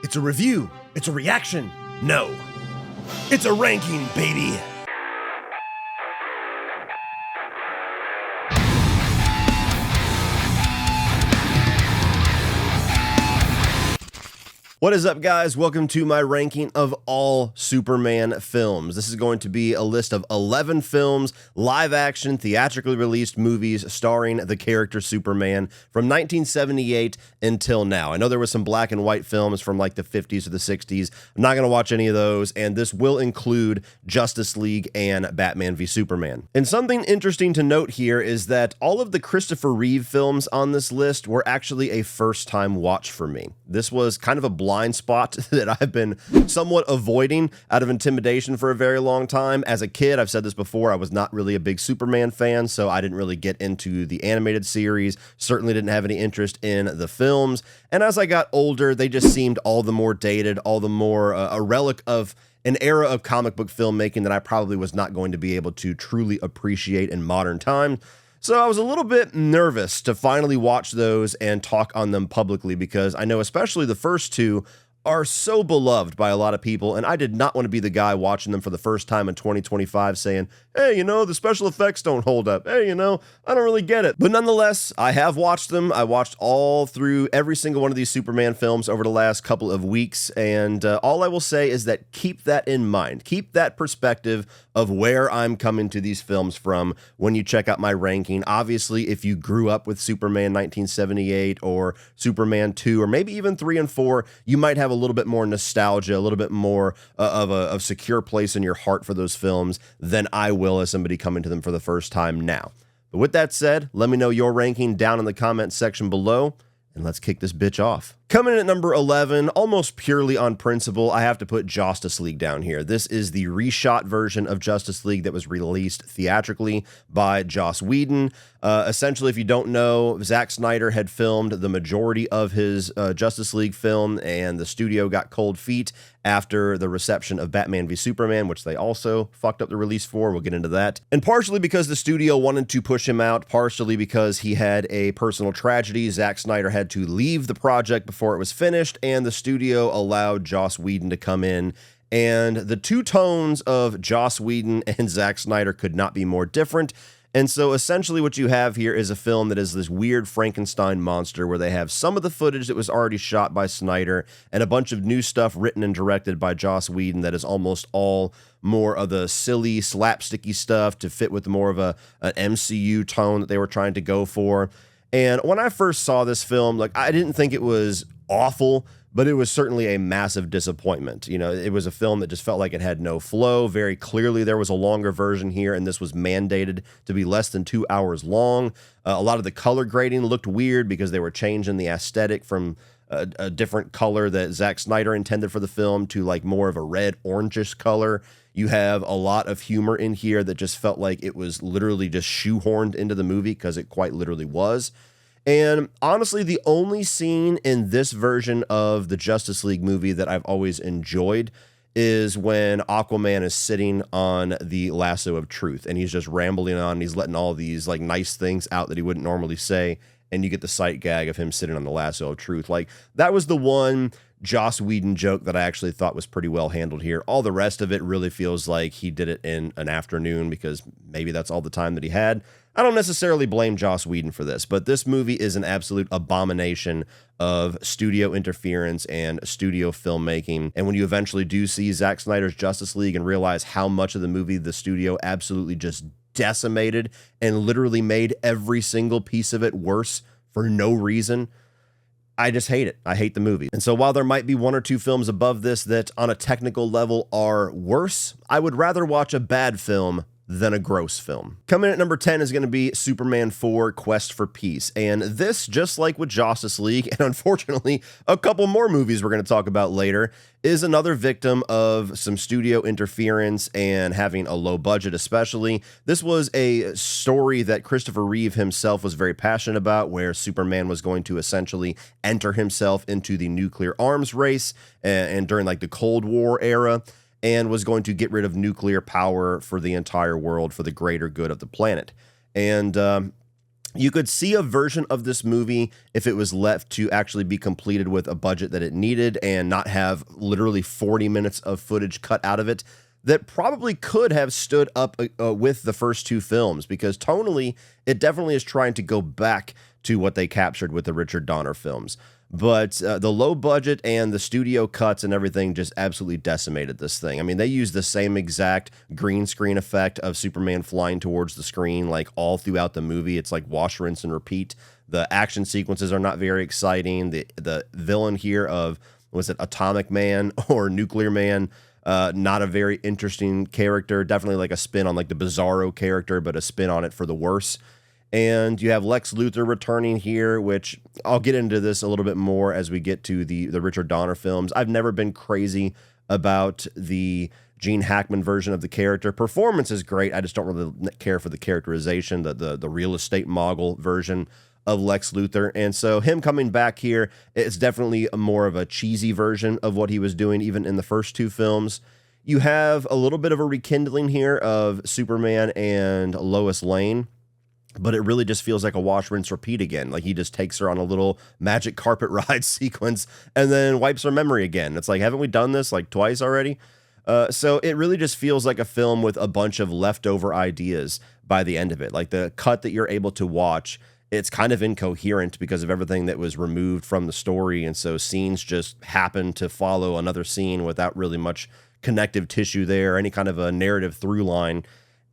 It's a review. It's a reaction. No. It's a ranking, baby. What is up, guys? Welcome to my ranking of all Superman films. This is going to be a list of 11 films, live-action, theatrically released movies starring the character Superman from 1978 until now. I know there was some black and white films from like the 50s or the 60s. I'm not going to watch any of those, and this will include Justice League and Batman v Superman. And something interesting to note here is that all of the Christopher Reeve films on this list were actually a first-time watch for me. This was kind of a blind spot that I've been somewhat avoiding out of intimidation for a very long time. As a kid, I've said this before, I was not really a big Superman fan, so I didn't really get into the animated series, certainly didn't have any interest in the films. And as I got older, they just seemed all the more dated, all the more a relic of an era of comic book filmmaking that I probably was not going to be able to truly appreciate in modern times. So I was a little bit nervous to finally watch those and talk on them publicly, because I know especially the first two are so beloved by a lot of people, and I did not want to be the guy watching them for the first time in 2025 saying, hey, you know, the special effects don't hold up. Hey, you know, I don't really get it. But nonetheless, I have watched them. I watched all through every single one of these Superman films over the last couple of weeks, and all I will say is that keep that in mind. Keep that perspective of where I'm coming to these films from when you check out my ranking. Obviously, if you grew up with Superman 1978 or Superman 2 or maybe even 3 and 4, you might have a little bit more nostalgia, a little bit more of a secure place in your heart for those films than I will as somebody coming to them for the first time now. But with that said, let me know your ranking down in the comments section below, and let's kick this bitch off. Coming in at number 11, almost purely on principle, I have to put Justice League down here. This is the reshot version of Justice League that was released theatrically by Joss Whedon. Essentially, if you don't know, Zack Snyder had filmed the majority of his Justice League film, and the studio got cold feet after the reception of Batman v Superman, which they also fucked up the release for. We'll get into that. And partially because the studio wanted to push him out, partially because he had a personal tragedy. Zack Snyder had to leave the project before it was finished, and the studio allowed Joss Whedon to come in. And the two tones of Joss Whedon and Zack Snyder could not be more different. And so essentially what you have here is a film that is this weird Frankenstein monster where they have some of the footage that was already shot by Snyder and a bunch of new stuff written and directed by Joss Whedon that is almost all more of the silly, slapsticky stuff to fit with more of an MCU tone that they were trying to go for. And when I first saw this film, like, I didn't think it was awful, but it was certainly a massive disappointment. You know, it was a film that just felt like it had no flow. Very clearly, there was a longer version here, and this was mandated to be less than 2 hours long. A lot of the color grading looked weird because they were changing the aesthetic from a different color that Zack Snyder intended for the film to like more of a red orangish color. You have a lot of humor in here that just felt like it was literally just shoehorned into the movie, because it quite literally was. And honestly, the only scene in this version of the Justice League movie that I've always enjoyed is when Aquaman is sitting on the lasso of truth, and he's just rambling on, and he's letting all these like nice things out that he wouldn't normally say, and you get the sight gag of him sitting on the lasso of truth. Like, that was the one Joss Whedon joke that I actually thought was pretty well handled here. All the rest of it really feels like he did it in an afternoon because maybe that's all the time that he had. I don't necessarily blame Joss Whedon for this, but this movie is an absolute abomination of studio interference and studio filmmaking. And when you eventually do see Zack Snyder's Justice League and realize how much of the movie the studio absolutely just decimated and literally made every single piece of it worse for no reason, I just hate it. I hate the movie. And so while there might be one or two films above this that on a technical level are worse, I would rather watch a bad film than a gross film. Coming at number 10 is going to be Superman 4 Quest for Peace. And this, just like with Justice League, and unfortunately a couple more movies we're going to talk about later, is another victim of some studio interference and having a low budget especially. This was a story that Christopher Reeve himself was very passionate about, where Superman was going to essentially enter himself into the nuclear arms race and during like the Cold War era, and was going to get rid of nuclear power for the entire world for the greater good of the planet. And You could see a version of this movie if it was left to actually be completed with a budget that it needed and not have literally 40 minutes of footage cut out of it that probably could have stood up with the first two films, because tonally, it definitely is trying to go back to what they captured with the Richard Donner films. But the low budget and the studio cuts and everything just absolutely decimated this thing. I mean, they used the same exact green screen effect of Superman flying towards the screen, like all throughout the movie. It's like wash, rinse, and repeat. The action sequences are not very exciting. The villain here of, was it Atomic Man or Nuclear Man? Not a very interesting character. Definitely like a spin on like the Bizarro character, but a spin on it for the worse. And you have Lex Luthor returning here, which I'll get into this a little bit more as we get to the Richard Donner films. I've never been crazy about the Gene Hackman version of the character. Performance is great. I just don't really care for the characterization, the real estate mogul version of Lex Luthor. And so him coming back here, it's definitely more of a cheesy version of what he was doing even in the first two films. You have a little bit of a rekindling here of Superman and Lois Lane, but it really just feels like a wash, rinse, repeat again. Like he just takes her on a little magic carpet ride sequence and then wipes her memory again. It's like, haven't we done this like twice already? So it really just feels like a film with a bunch of leftover ideas by the end of it. Like the cut that you're able to watch, it's kind of incoherent because of everything that was removed from the story. And so scenes just happen to follow another scene without really much connective tissue there, any kind of a narrative through line.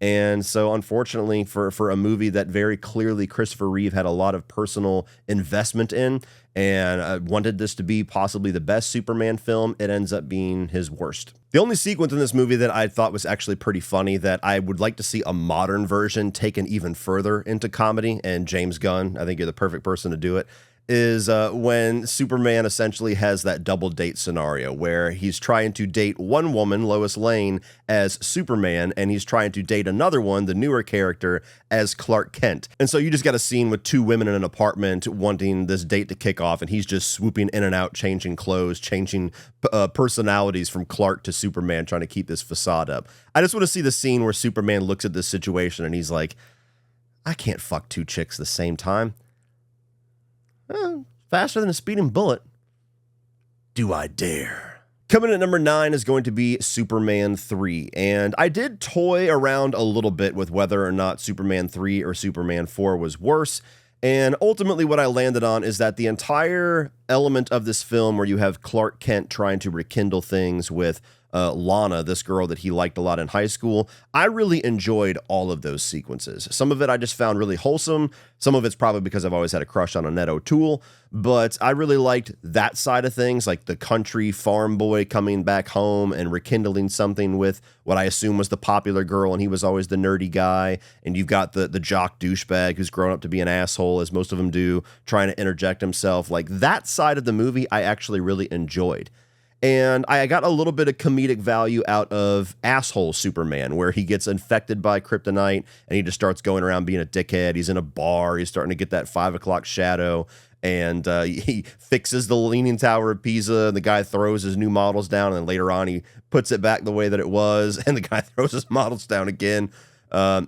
And so, unfortunately, for a movie that very clearly Christopher Reeve had a lot of personal investment in and wanted this to be possibly the best Superman film, it ends up being his worst. The only sequence in this movie that I thought was actually pretty funny that I would like to see a modern version taken even further into comedy, and James Gunn, I think you're the perfect person to do it, is when Superman essentially has that double date scenario where he's trying to date one woman, Lois Lane, as Superman, and he's trying to date another one, the newer character, as Clark Kent. And so you just got a scene with two women in an apartment wanting this date to kick off, and he's just swooping in and out, changing clothes, changing personalities from Clark to Superman, trying to keep this facade up. I just want to see the scene where Superman looks at this situation and he's like, I can't fuck two chicks at the same time. Faster than a speeding bullet. Do I dare? Coming in at number 9 is going to be Superman 3. And I did toy around a little bit with whether or not Superman 3 or Superman 4 was worse. And ultimately what I landed on is that the entire element of this film where you have Clark Kent trying to rekindle things with Lana, this girl that he liked a lot in high school, I really enjoyed all of those sequences. Some of it I just found really wholesome. Some of it's probably because I've always had a crush on Annette O'Toole, but I really liked that side of things, like the country farm boy coming back home and rekindling something with what I assume was the popular girl, and he was always the nerdy guy, and you've got the jock douchebag who's grown up to be an asshole, as most of them do, trying to interject himself. Like that side of the movie I actually really enjoyed. And I got a little bit of comedic value out of Asshole Superman, where he gets infected by kryptonite and he just starts going around being a dickhead. He's in a bar. He's starting to get that 5 o'clock shadow, and he fixes the Leaning Tower of Pisa. And the guy throws his new models down, and then later on he puts it back the way that it was, and the guy throws his models down again.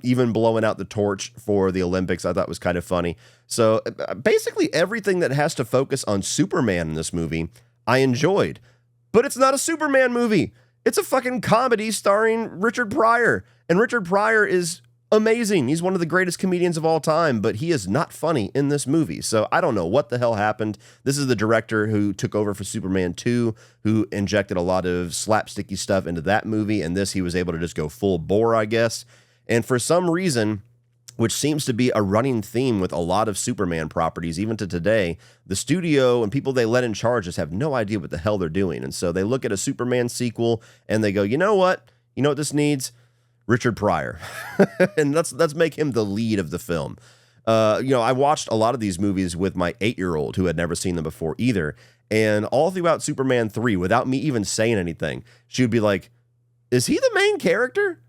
Even blowing out the torch for the Olympics, I thought was kind of funny. So basically everything that has to focus on Superman in this movie, I enjoyed. But it's not a Superman movie. It's a fucking comedy starring Richard Pryor. And Richard Pryor is amazing. He's one of the greatest comedians of all time, but he is not funny in this movie. So I don't know what the hell happened. This is the director who took over for Superman 2, who injected a lot of slapsticky stuff into that movie. And this, he was able to just go full bore, I guess. And for some reason, which seems to be a running theme with a lot of Superman properties, even to today, the studio and people they let in charge just have no idea what the hell they're doing. And so they look at a Superman sequel and they go, you know what? You know what this needs? Richard Pryor. And let's make him the lead of the film. I watched a lot of these movies with my 8-year-old who had never seen them before either. And all throughout Superman 3, without me even saying anything, she would be like, is he the main character?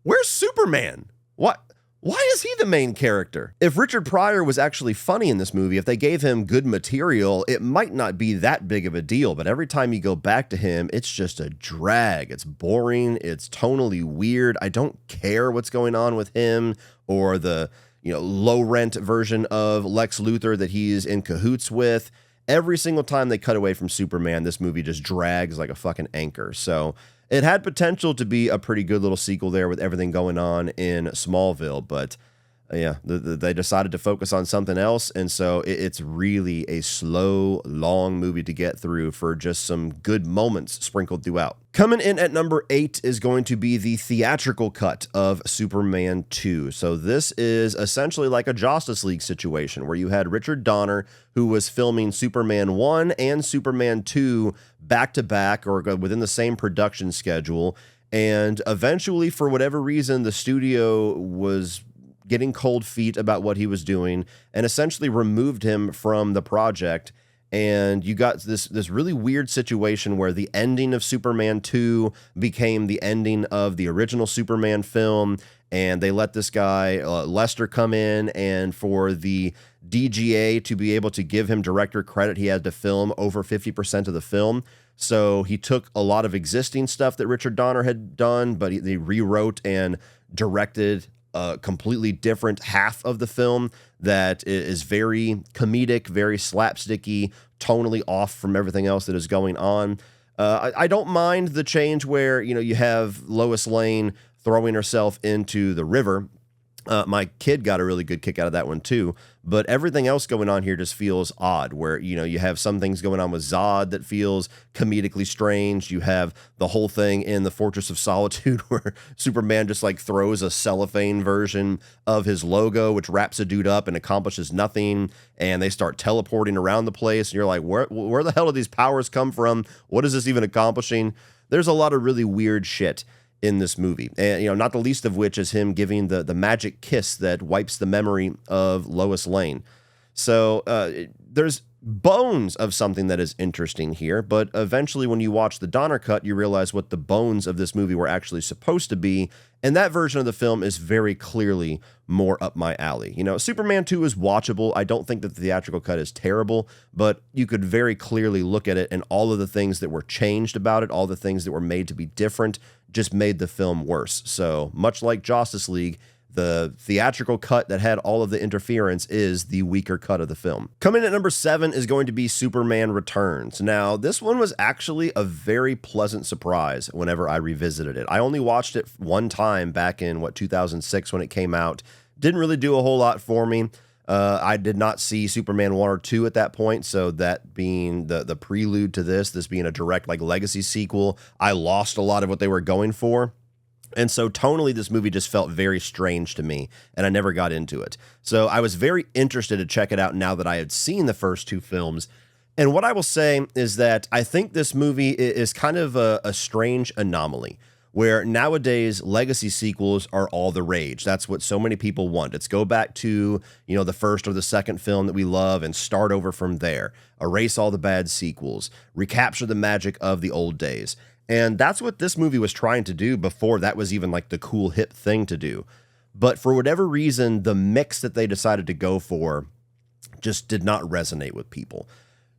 Where's Superman? What? Why is he the main character? If Richard Pryor was actually funny in this movie, if they gave him good material, it might not be that big of a deal. But every time you go back to him, it's just a drag. It's boring. It's tonally weird. I don't care what's going on with him or the low rent version of Lex Luthor that he's in cahoots with. Every single time they cut away from Superman, this movie just drags like a fucking anchor. So it had potential to be a pretty good little sequel there with everything going on in Smallville, but yeah, they decided to focus on something else, and so it's really a slow, long movie to get through for just some good moments sprinkled throughout. Coming in at number 8 is going to be the theatrical cut of Superman 2. So this is essentially like a Justice League situation where you had Richard Donner, who was filming Superman 1 and Superman 2 back-to-back or within the same production schedule, and eventually, for whatever reason, the studio was getting cold feet about what he was doing and essentially removed him from the project. And you got this really weird situation where the ending of Superman 2 became the ending of the original Superman film, and they let this guy, Lester, come in, and for the DGA to be able to give him director credit, he had to film over 50% of the film. So he took a lot of existing stuff that Richard Donner had done, but they rewrote and directed a completely different half of the film that is very comedic, very slapsticky, tonally off from everything else that is going on. I don't mind the change where, you have Lois Lane throwing herself into the river. My kid got a really good kick out of that one too, but everything else going on here just feels odd, where, you have some things going on with Zod that feels comedically strange. You have the whole thing in the Fortress of Solitude where Superman just like throws a cellophane version of his logo, which wraps a dude up and accomplishes nothing. And they start teleporting around the place. And you're like, where the hell do these powers come from? What is this even accomplishing? There's a lot of really weird shit in this movie, and not the least of which is him giving the magic kiss that wipes the memory of Lois Lane. So there's bones of something that is interesting here, but eventually when you watch the Donner cut, you realize what the bones of this movie were actually supposed to be, and that version of the film is very clearly more up my alley. Superman 2 is watchable. I don't think that the theatrical cut is terrible, but you could very clearly look at it, and all of the things that were changed about it, all the things that were made to be different, just made the film worse. So much like Justice League, the theatrical cut that had all of the interference is the weaker cut of the film. Coming in at number 7 is going to be Superman Returns. Now, this one was actually a very pleasant surprise whenever I revisited it. I only watched it one time back in, 2006 when it came out. Didn't really do a whole lot for me. I did not see Superman 1 or 2 at that point, so that being the prelude to this being a direct legacy sequel, I lost a lot of what they were going for. And so tonally, this movie just felt very strange to me, and I never got into it. So I was very interested to check it out now that I had seen the first 2 films. And what I will say is that I think this movie is kind of a strange anomaly, where nowadays legacy sequels are all the rage. That's what so many people want. It's go back to, the first or the second film that we love and start over from there. Erase all the bad sequels. Recapture the magic of the old days. And that's what this movie was trying to do before that was even the cool hip thing to do. But for whatever reason, the mix that they decided to go for just did not resonate with people.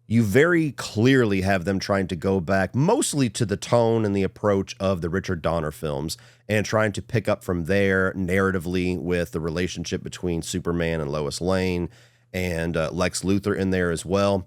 You very clearly have them trying to go back mostly to the tone and the approach of the Richard Donner films and trying to pick up from there narratively with the relationship between Superman and Lois Lane and Lex Luthor in there as well.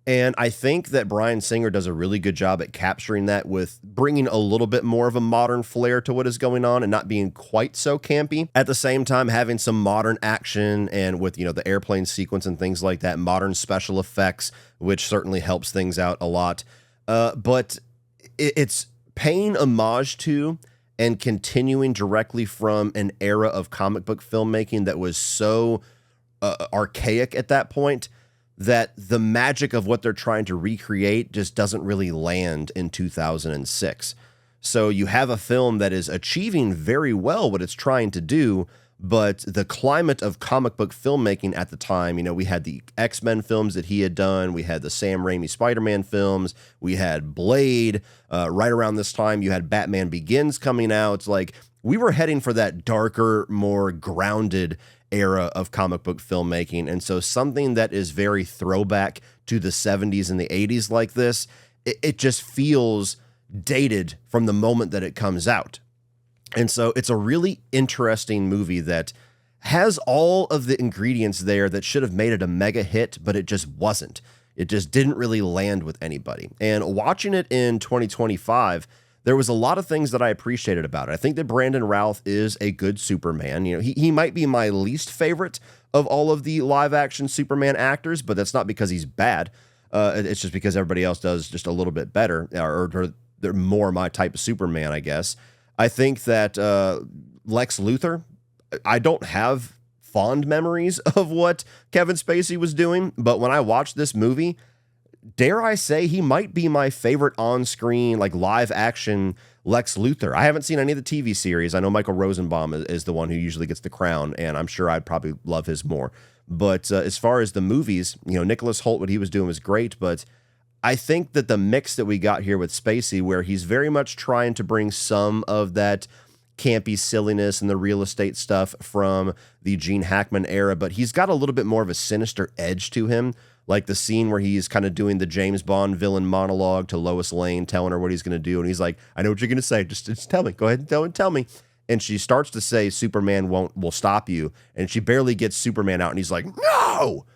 And I think that Bryan Singer does a really good job at capturing that with bringing a little bit more of a modern flair to what is going on and not being quite so campy. At the same time, having some modern action and with, the airplane sequence and things like that, modern special effects, which certainly helps things out a lot. But it's paying homage to and continuing directly from an era of comic book filmmaking that was so archaic at that point, that the magic of what they're trying to recreate just doesn't really land in 2006. So you have a film that is achieving very well what it's trying to do, but the climate of comic book filmmaking at the time, we had the X-Men films that he had done, we had the Sam Raimi Spider-Man films, we had Blade, right around this time you had Batman Begins coming out. We were heading for that darker, more grounded era of comic book filmmaking. And so something that is very throwback to the 70s and the 80s like this, it just feels dated from the moment that it comes out. And so it's a really interesting movie that has all of the ingredients there that should have made it a mega hit, but it just wasn't. It just didn't really land with anybody. And watching it in 2025, there was a lot of things that I appreciated about it. I think that Brandon Routh is a good Superman. You know, he might be my least favorite of all of the live action Superman actors, but that's not because he's bad. It's just because everybody else does just a little bit better, or they're more my type of Superman, I guess. I think that Lex Luthor, I don't have fond memories of what Kevin Spacey was doing, but when I watched this movie, dare I say he might be my favorite on-screen, like live action Lex Luthor. I haven't seen any of the TV series. I know Michael Rosenbaum is the one who usually gets the crown, and I'm sure I'd probably love his more. But as far as the movies, you know, Nicholas Hoult, what he was doing was great, but I think that the mix that we got here with Spacey, where he's very much trying to bring some of that campy silliness and the real estate stuff from the Gene Hackman era, but he's got a little bit more of a sinister edge to him. Like the scene where he's kind of doing the James Bond villain monologue to Lois Lane, telling her what he's going to do. And he's like, I know what you're going to say. Just tell me. Go ahead and tell me. And she starts to say, Superman will stop you. And she barely gets Superman out. And he's like, no!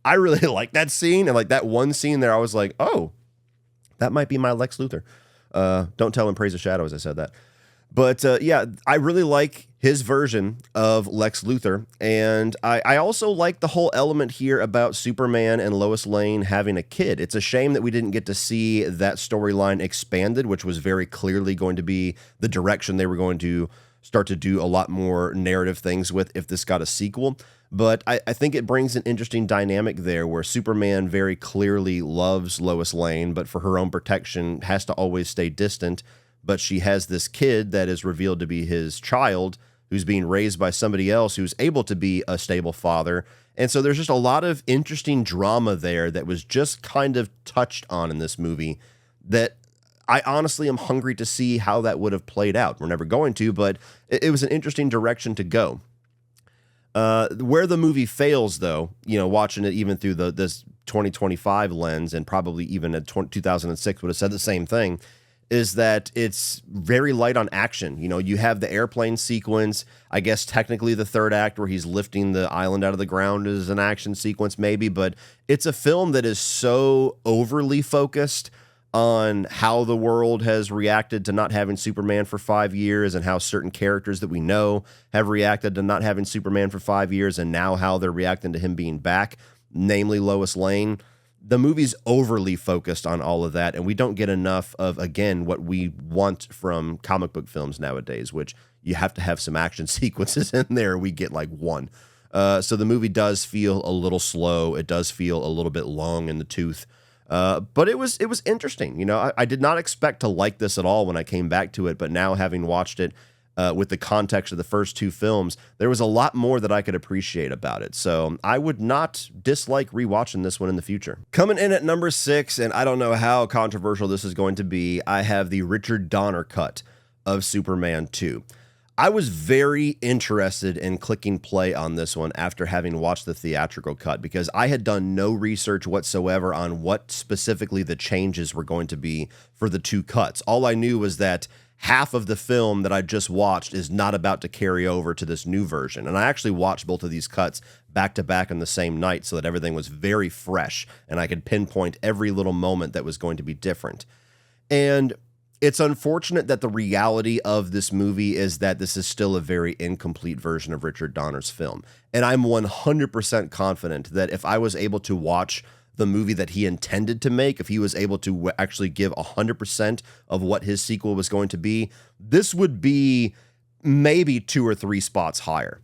I really like that scene. And like that one scene there, I was like, oh, that might be my Lex Luthor. Don't tell him praise the shadow as I said that. But yeah, I really like his version of Lex Luthor. And I also like the whole element here about Superman and Lois Lane having a kid. It's a shame that we didn't get to see that storyline expanded, which was very clearly going to be the direction they were going to start to do a lot more narrative things with if this got a sequel. But I think it brings an interesting dynamic there where Superman very clearly loves Lois Lane, but for her own protection has to always stay distant. But she has this kid that is revealed to be his child who's being raised by somebody else who's able to be a stable father. And so there's just a lot of interesting drama there that was just kind of touched on in this movie that I honestly am hungry to see how that would have played out. We're never going to, but it was an interesting direction to go. Where the movie fails, though, you know, watching it even through this 2025 lens, and probably even at 2006 would have said the same thing, is that it's very light on action. You know, you have the airplane sequence. I guess technically the third act where he's lifting the island out of the ground is an action sequence maybe, but it's a film that is so overly focused on how the world has reacted to not having Superman for 5 years and how certain characters that we know have reacted to not having Superman for 5 years and now how they're reacting to him being back, namely Lois Lane. The movie's overly focused on all of that, and we don't get enough of, again, what we want from comic book films nowadays, which you have to have some action sequences in there. We get like one. So the movie does feel a little slow. It does feel a little bit long in the tooth. But it was interesting. You know, I did not expect to like this at all when I came back to it, but now having watched it with the context of the first two films, there was a lot more that I could appreciate about it. So I would not dislike rewatching this one in the future. Coming in at number 6, and I don't know how controversial this is going to be, I have the Richard Donner cut of Superman 2. I was very interested in clicking play on this one after having watched the theatrical cut because I had done no research whatsoever on what specifically the changes were going to be for the two cuts. All I knew was that half of the film that I just watched is not about to carry over to this new version. And I actually watched both of these cuts back to back on the same night so that everything was very fresh and I could pinpoint every little moment that was going to be different. And it's unfortunate that the reality of this movie is that this is still a very incomplete version of Richard Donner's film. And I'm 100% confident that if I was able to watch the movie that he intended to make, if he was able to actually give 100% of what his sequel was going to be, this would be maybe 2 or 3 spots higher.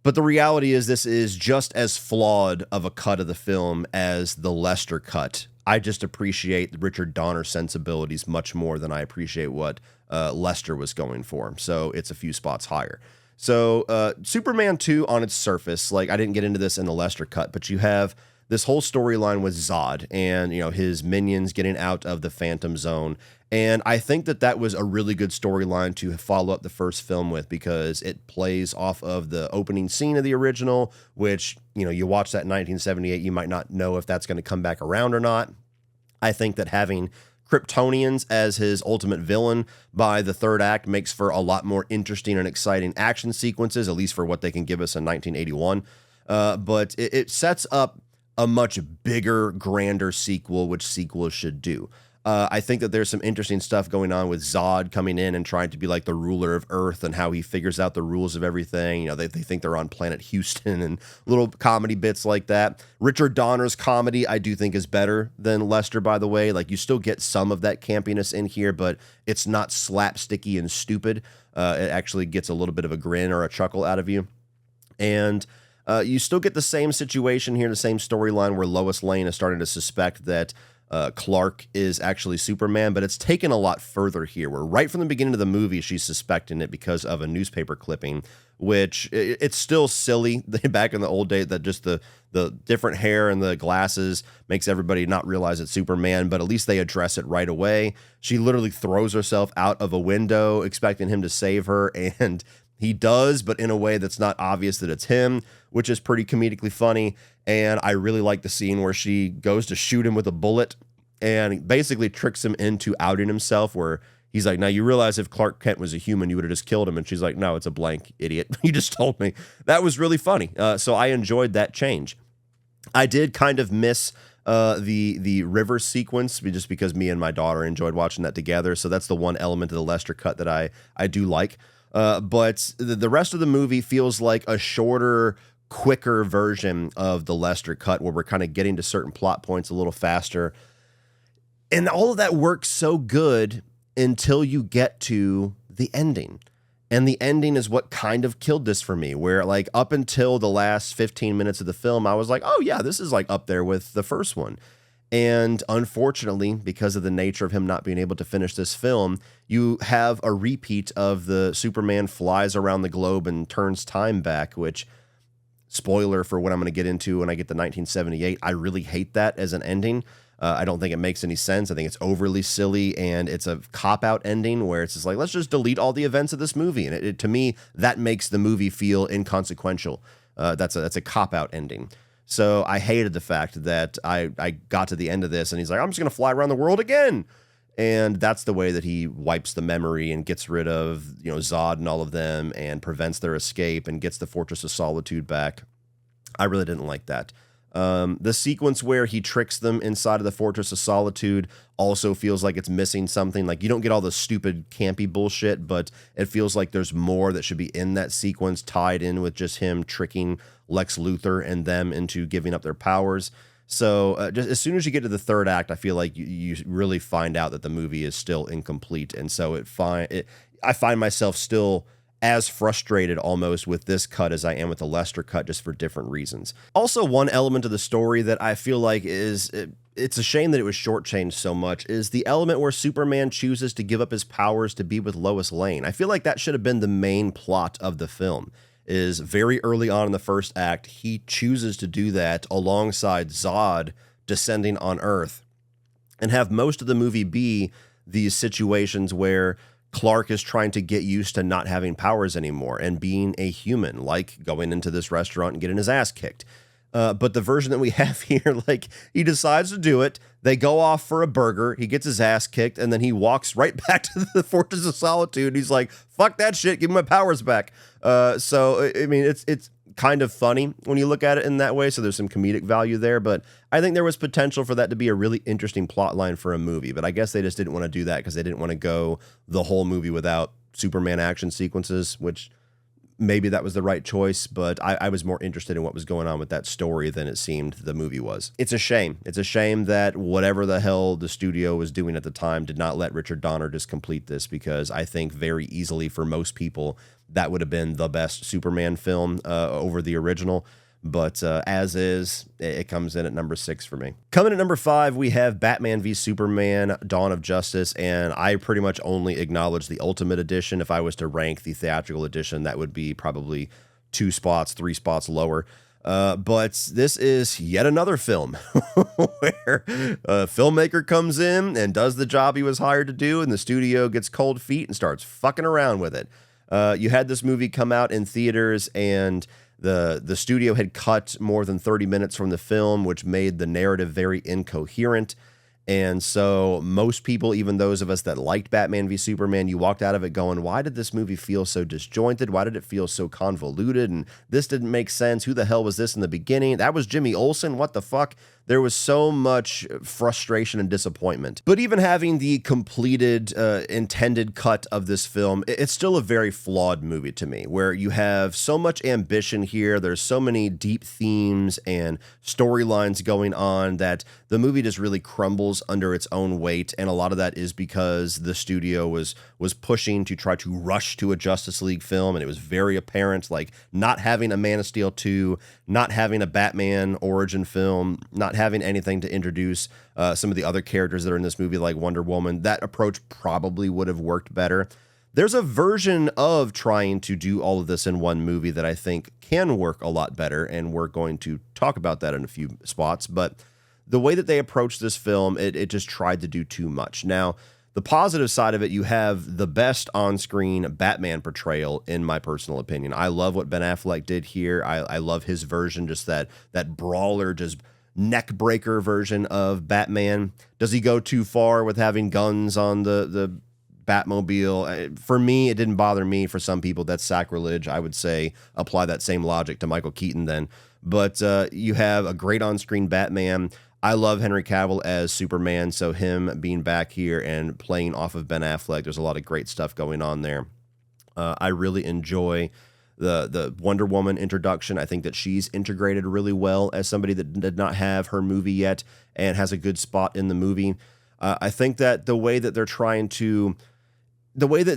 But the reality is this is just as flawed of a cut of the film as the Lester cut. I just appreciate Richard Donner's sensibilities much more than I appreciate what Lester was going for. So it's a few spots higher. So Superman 2 on its surface, like I didn't get into this in the Lester cut, but you have this whole storyline with Zod and, you know, his minions getting out of the Phantom Zone. And I think that that was a really good storyline to follow up the first film with because it plays off of the opening scene of the original, which, you know, you watch that in 1978, you might not know if that's going to come back around or not. I think that having Kryptonians as his ultimate villain by the third act makes for a lot more interesting and exciting action sequences, at least for what they can give us in 1981. But it sets up a much bigger, grander sequel, which sequels should do. I think that there's some interesting stuff going on with Zod coming in and trying to be like the ruler of Earth and how he figures out the rules of everything. You know, they think they're on planet Houston and little comedy bits like that. Richard Donner's comedy, I do think, is better than Lester, by the way. Like, you still get some of that campiness in here, but it's not slapsticky and stupid. It actually gets a little bit of a grin or a chuckle out of you. And you still get the same situation here, the same storyline where Lois Lane is starting to suspect that Clark is actually Superman, but it's taken a lot further here, where right from the beginning of the movie, she's suspecting it because of a newspaper clipping, which it's still silly back in the old days that just the different hair and the glasses makes everybody not realize it's Superman, but at least they address it right away. She literally throws herself out of a window expecting him to save her, and he does, but in a way that's not obvious that it's him, which is pretty comedically funny. And I really like the scene where she goes to shoot him with a bullet and basically tricks him into outing himself, where he's like, now you realize if Clark Kent was a human, you would have just killed him. And she's like, no, it's a blank, idiot. You just told me. That was really funny. So I enjoyed that change. I did kind of miss the river sequence just because me and my daughter enjoyed watching that together. So that's the one element of the Lester cut that I do like. But the rest of the movie feels like a shorter, quicker version of the Lester cut, where we're kind of getting to certain plot points a little faster. And all of that works so good until you get to the ending. And the ending is what kind of killed this for me, where like up until the last 15 minutes of the film, I was like, oh yeah, this is like up there with the first one. And unfortunately, because of the nature of him not being able to finish this film, you have a repeat of the Superman flies around the globe and turns time back, which, spoiler for what I'm going to get into when I get to 1978, I really hate that as an ending. I don't think it makes any sense. I think it's overly silly, and it's a cop-out ending where it's just like, let's just delete all the events of this movie. And to me, that makes the movie feel inconsequential. That's a cop-out ending. So I hated the fact that I got to the end of this and he's like, I'm just going to fly around the world again. And that's the way that he wipes the memory and gets rid of, Zod and all of them and prevents their escape and gets the Fortress of Solitude back. I really didn't like that. The sequence where he tricks them inside of the Fortress of Solitude also feels like it's missing something. Like, you don't get all the stupid campy bullshit, but it feels like there's more that should be in that sequence tied in with just him tricking Lex Luthor and them into giving up their powers. So just as soon as you get to the third act, I feel like you really find out that the movie is still incomplete. And so I find myself still as frustrated almost with this cut as I am with the Lester cut, just for different reasons. Also, one element of the story that I feel like it's a shame that it was shortchanged so much is the element where Superman chooses to give up his powers to be with Lois Lane. I feel like that should have been the main plot of the film. Is very early on in the first act, he chooses to do that alongside Zod descending on Earth, and have most of the movie be these situations where Clark is trying to get used to not having powers anymore and being a human, like going into this restaurant and getting his ass kicked. But the version that we have here, like, he decides to do it. They go off for a burger. He gets his ass kicked, and then he walks right back to the Fortress of Solitude. He's like, fuck that shit. Give me my powers back. So, I mean, it's kind of funny when you look at it in that way. So there's some comedic value there. But I think there was potential for that to be a really interesting plot line for a movie. But I guess they just didn't want to do that because they didn't want to go the whole movie without Superman action sequences, which maybe that was the right choice, but I was more interested in what was going on with that story than it seemed the movie was. It's a shame. It's a shame that whatever the hell the studio was doing at the time did not let Richard Donner just complete this, because I think very easily for most people that would have been the best Superman film over the original. But as is, it comes in at number 6 for me. Coming at number 5, we have Batman v Superman, Dawn of Justice, and I pretty much only acknowledge the Ultimate Edition. If I was to rank the theatrical edition, that would be probably 2 spots, 3 spots lower. But this is yet another film where a filmmaker comes in and does the job he was hired to do, and the studio gets cold feet and starts fucking around with it. You had this movie come out in theaters, and the studio had cut more than 30 minutes from the film, which made the narrative very incoherent. And so most people, even those of us that liked Batman v Superman, you walked out of it going, why did this movie feel so disjointed? Why did it feel so convoluted? And this didn't make sense. Who the hell was this in the beginning? That was Jimmy Olsen. What the fuck? There was so much frustration and disappointment. But even having the completed, intended cut of this film, it's still a very flawed movie to me, where you have so much ambition here. There's so many deep themes and storylines going on that the movie just really crumbles under its own weight. And a lot of that is because the studio was pushing to try to rush to a Justice League film. And it was very apparent, like not having a Man of Steel 2, not having a Batman origin film, not having anything to introduce some of the other characters that are in this movie, like Wonder Woman. That approach probably would have worked better. There's a version of trying to do all of this in one movie that I think can work a lot better, and we're going to talk about that in a few spots. But the way that they approached this film, it just tried to do too much. Now, the positive side of it, you have the best on-screen Batman portrayal, in my personal opinion. I love what Ben Affleck did here. I love his version, just that brawler, just neck breaker version of Batman. Does he go too far with having guns on the Batmobile? For me, it didn't bother me. For some people, that's sacrilege. I would say apply that same logic to Michael Keaton then. But you have a great on-screen Batman. I love Henry Cavill as Superman, so him being back here and playing off of Ben Affleck, there's a lot of great stuff going on there. I really enjoy the Wonder Woman introduction. I think that she's integrated really well as somebody that did not have her movie yet and has a good spot in the movie. I think that the way that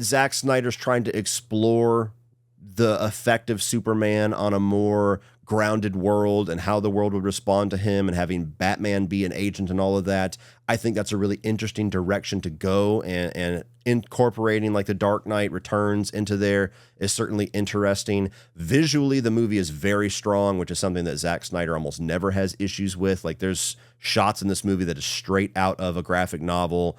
Zack Snyder's trying to explore the effect of Superman on a more grounded world and how the world would respond to him, and having Batman be an agent and all of that, I think that's a really interesting direction to go, and incorporating like the Dark Knight Returns into there is certainly interesting. Visually, the movie is very strong, which is something that Zack Snyder almost never has issues with. Like, there's shots in this movie that is straight out of a graphic novel.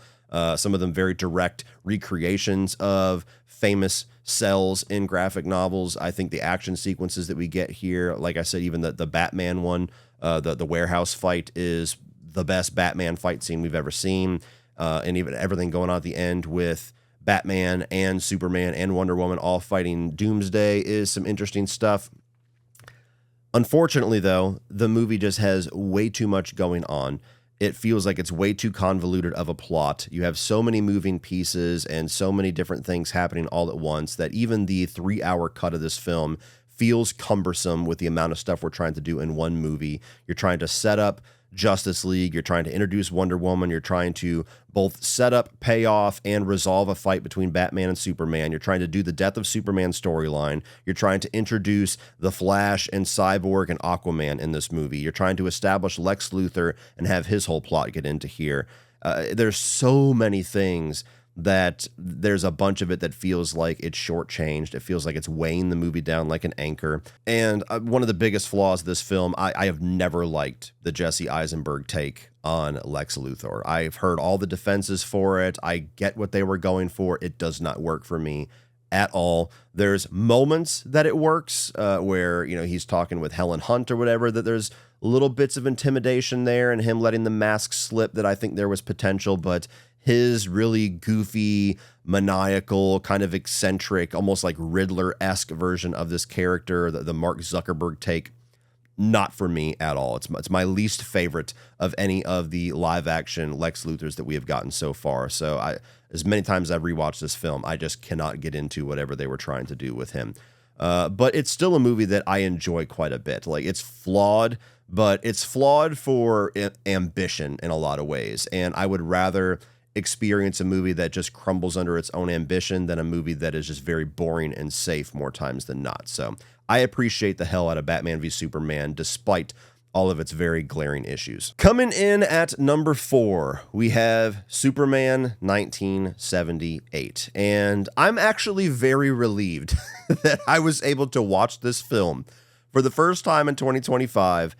Some of them very direct recreations of famous cells in graphic novels. I think the action sequences that we get here, like I said, even the Batman one, the warehouse fight is the best Batman fight scene we've ever seen. And even everything going on at the end with Batman and Superman and Wonder Woman all fighting Doomsday is some interesting stuff. Unfortunately, though, the movie just has way too much going on. It feels like it's way too convoluted of a plot. You have so many moving pieces and so many different things happening all at once that even the 3-hour cut of this film feels cumbersome with the amount of stuff we're trying to do in one movie. You're trying to set up Justice League, you're trying to introduce Wonder Woman, you're trying to both set up, pay off, and resolve a fight between Batman and Superman. You're trying to do the Death of Superman storyline. You're trying to introduce the Flash and Cyborg and Aquaman in this movie. You're trying to establish Lex Luthor and have his whole plot get into here. There's so many things that there's a bunch of it that feels like it's shortchanged. It feels like it's weighing the movie down like an anchor. And one of the biggest flaws of this film, I have never liked the Jesse Eisenberg take on Lex Luthor. I've heard all the defenses for it. I get what they were going for. It does not work for me at all. There's moments that it works where, he's talking with Helen Hunt or whatever, that there's little bits of intimidation there and him letting the mask slip that I think there was potential, but his really goofy, maniacal, kind of eccentric, almost like Riddler-esque version of this character, the Mark Zuckerberg take, not for me at all. It's my least favorite of any of the live-action Lex Luthors that we have gotten so far. So as many times as I've rewatched this film, I just cannot get into whatever they were trying to do with him. But it's still a movie that I enjoy quite a bit. Like, it's flawed, but it's flawed for ambition in a lot of ways. And I would rather experience a movie that just crumbles under its own ambition than a movie that is just very boring and safe more times than not. So I appreciate the hell out of Batman v Superman, despite all of its very glaring issues. Coming in at number 4, we have Superman 1978. And I'm actually very relieved that I was able to watch this film for the first time in 2025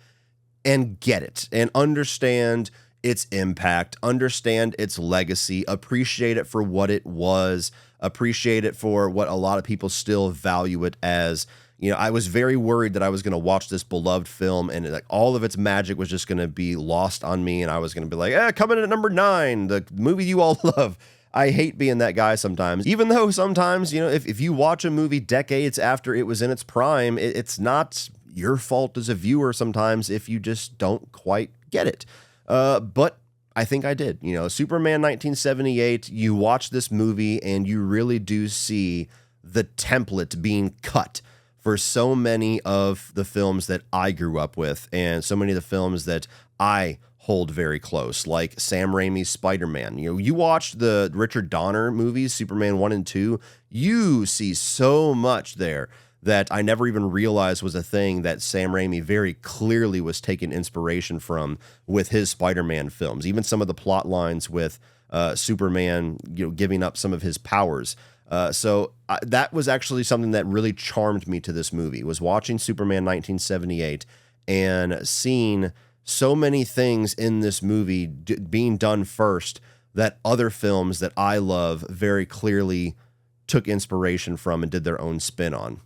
and get it and understand its impact, understand its legacy, appreciate it for what it was, appreciate it for what a lot of people still value it as. I was very worried that I was going to watch this beloved film and like all of its magic was just going to be lost on me. And I was going to be like, coming in at number 9, the movie you all love. I hate being that guy sometimes, even though sometimes, if you watch a movie decades after it was in its prime, it's not your fault as a viewer sometimes if you just don't quite get it. But I think I did. Superman 1978, you watch this movie and you really do see the template being cut for so many of the films that I grew up with and so many of the films that I hold very close, like Sam Raimi's Spider-Man. You watch the Richard Donner movies, Superman 1 and 2, you see so much there that I never even realized was a thing that Sam Raimi very clearly was taking inspiration from with his Spider-Man films. Even some of the plot lines with Superman, giving up some of his powers. So that was actually something that really charmed me to this movie, was watching Superman 1978 and seeing so many things in this movie being done first that other films that I love very clearly took inspiration from and did their own spin on.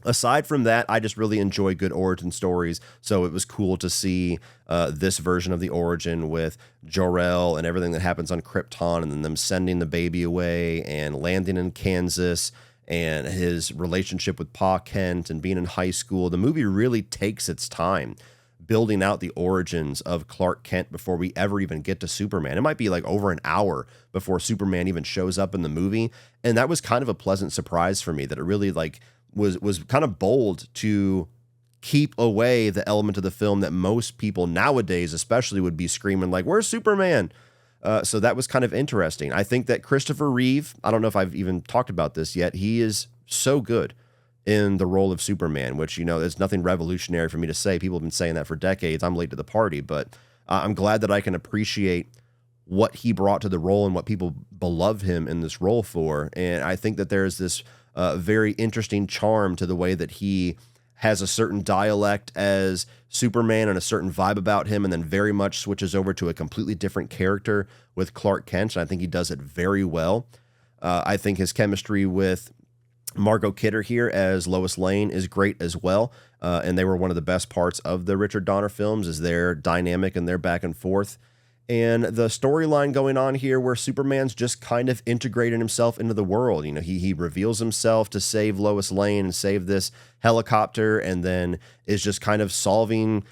Aside from that, I just really enjoy good origin stories, so it was cool to see this version of the origin with Jor-El and everything that happens on Krypton, and then them sending the baby away and landing in Kansas, and his relationship with Pa Kent and being in high school. The movie really takes its time building out the origins of Clark Kent before we ever even get to Superman. It might be like over an hour before Superman even shows up in the movie, and that was kind of a pleasant surprise for me, that it really was kind of bold to keep away the element of the film that most people nowadays especially would be screaming like, where's Superman? So that was kind of interesting. I think that Christopher Reeve, I don't know if I've even talked about this yet, he is so good in the role of Superman, which, there's nothing revolutionary for me to say. People have been saying that for decades. I'm late to the party, but I'm glad that I can appreciate what he brought to the role and what people beloved him in this role for. And I think that there's this very interesting charm to the way that he has a certain dialect as Superman and a certain vibe about him, and then very much switches over to a completely different character with Clark Kent, and I think he does it very well. I think his chemistry with Margot Kidder here as Lois Lane is great as well, and they were one of the best parts of the Richard Donner films, is their dynamic and their back and forth. And the storyline going on here where Superman's just kind of integrating himself into the world. He reveals himself to save Lois Lane and save this helicopter, and then is just kind of solving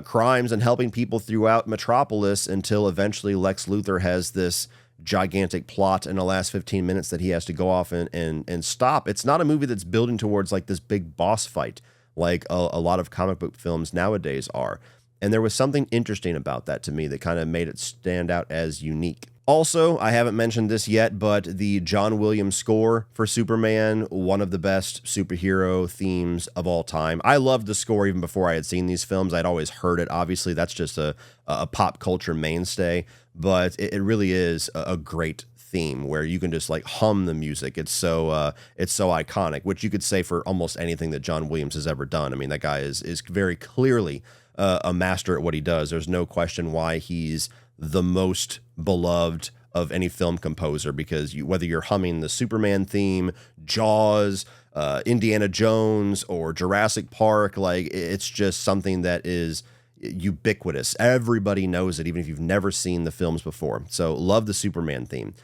crimes and helping people throughout Metropolis until eventually Lex Luthor has this gigantic plot in the last 15 minutes that he has to go off and stop. It's not a movie that's building towards like this big boss fight like a lot of comic book films nowadays are. And there was something interesting about that to me that kind of made it stand out as unique. Also, I haven't mentioned this yet, but the John Williams score for Superman, one of the best superhero themes of all time. I loved the score even before I had seen these films. I'd always heard it. Obviously, that's just a pop culture mainstay, but it really is a great theme where you can just like hum the music. It's so iconic, which you could say for almost anything that John Williams has ever done. I mean, that guy is very clearly a master at what he does. There's no question why he's the most beloved of any film composer, because whether you're humming the Superman theme, Jaws, Indiana Jones, or Jurassic Park, like it's just something that is ubiquitous. Everybody knows it, even if you've never seen the films before. So love the Superman theme.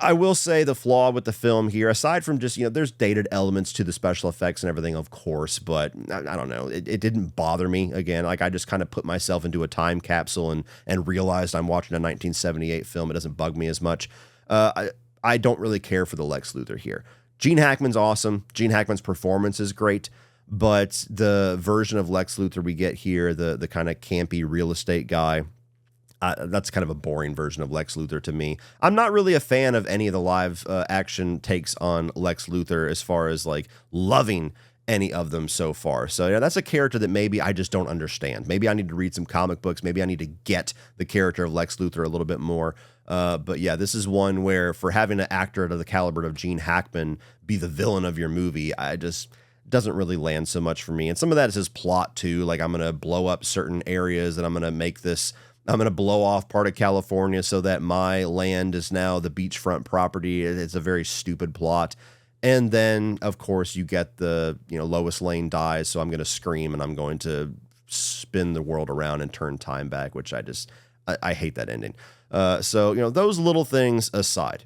I will say the flaw with the film here, aside from just, there's dated elements to the special effects and everything, of course, but I don't know. It didn't bother me. Again, like I just kind of put myself into a time capsule and realized I'm watching a 1978 film. It doesn't bug me as much. I don't really care for the Lex Luthor here. Gene Hackman's awesome. Gene Hackman's performance is great, but the version of Lex Luthor we get here, the kind of campy real estate guy, that's kind of a boring version of Lex Luthor to me. I'm not really a fan of any of the live action takes on Lex Luthor as far as like loving any of them so far. So that's a character that maybe I just don't understand. Maybe I need to read some comic books. Maybe I need to get the character of Lex Luthor a little bit more. But yeah, this is one where for having an actor of the caliber of Gene Hackman be the villain of your movie, I just doesn't really land so much for me. And some of that is his plot too. Like I'm going to blow up certain areas and I'm going to blow off part of California so that my land is now the beachfront property. It's a very stupid plot. And then, of course, you get the, Lois Lane dies, so I'm going to scream and I'm going to spin the world around and turn time back, which I hate that ending. So, those little things aside,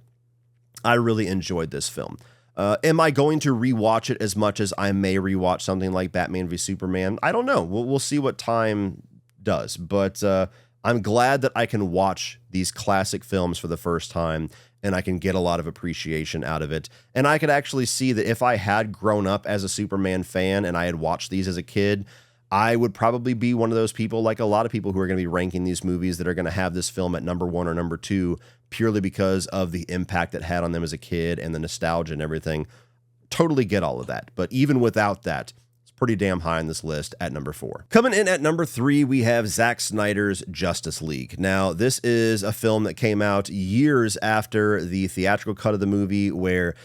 I really enjoyed this film. Am I going to rewatch it as much as I may rewatch something like Batman v Superman? I don't know. We'll see what time does. But I'm glad that I can watch these classic films for the first time, and I can get a lot of appreciation out of it. And I could actually see that if I had grown up as a Superman fan and I had watched these as a kid, I would probably be one of those people, like a lot of people who are going to be ranking these movies, that are going to have this film at number 1 or number 2 purely because of the impact it had on them as a kid and the nostalgia and everything. Totally get all of that. But even without that, it's pretty damn high on this list at number 4. Coming in at number 3, we have Zack Snyder's Justice League. Now, this is a film that came out years after the theatrical cut of the movie, where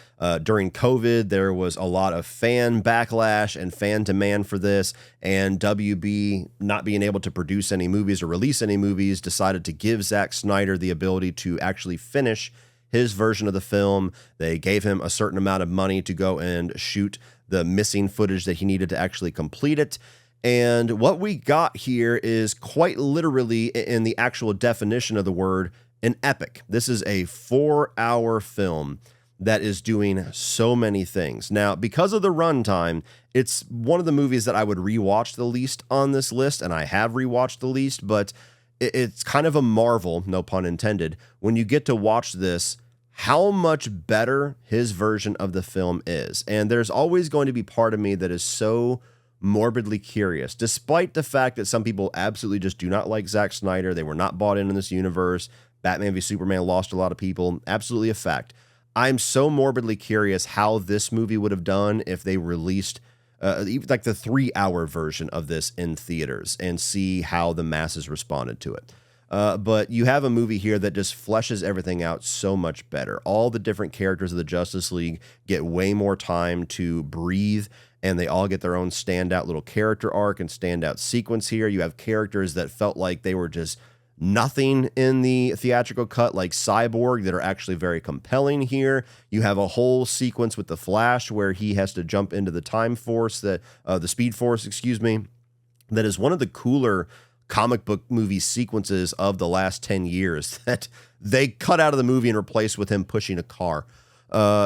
during COVID, there was a lot of fan backlash and fan demand for this, and WB, not being able to produce any movies or release any movies, decided to give Zack Snyder the ability to actually finish his version of the film. They gave him a certain amount of money to go and shoot the missing footage that he needed to actually complete it. And what we got here is quite literally, in the actual definition of the word, an epic. This is a 4-hour film that is doing so many things. Now, because of the runtime, it's one of the movies that I would rewatch the least on this list, and I have rewatched the least, but it's kind of a marvel, no pun intended, when you get to watch this, how much better his version of the film is. And there's always going to be part of me that is so morbidly curious, despite the fact that some people absolutely just do not like Zack Snyder. They were not bought in this universe. Batman v Superman lost a lot of people. Absolutely a fact. I'm so morbidly curious how this movie would have done if they released like the 3-hour version of this in theaters and see how the masses responded to it. But you have a movie here that just fleshes everything out so much better. All the different characters of the Justice League get way more time to breathe, and they all get their own standout little character arc and standout sequence here. You have characters that felt like they were just nothing in the theatrical cut, like Cyborg, that are actually very compelling here. You have a whole sequence with the Flash where he has to jump into the time force, the Speed Force, that is one of the cooler comic book movie sequences of the last 10 years that they cut out of the movie and replaced with him pushing a car.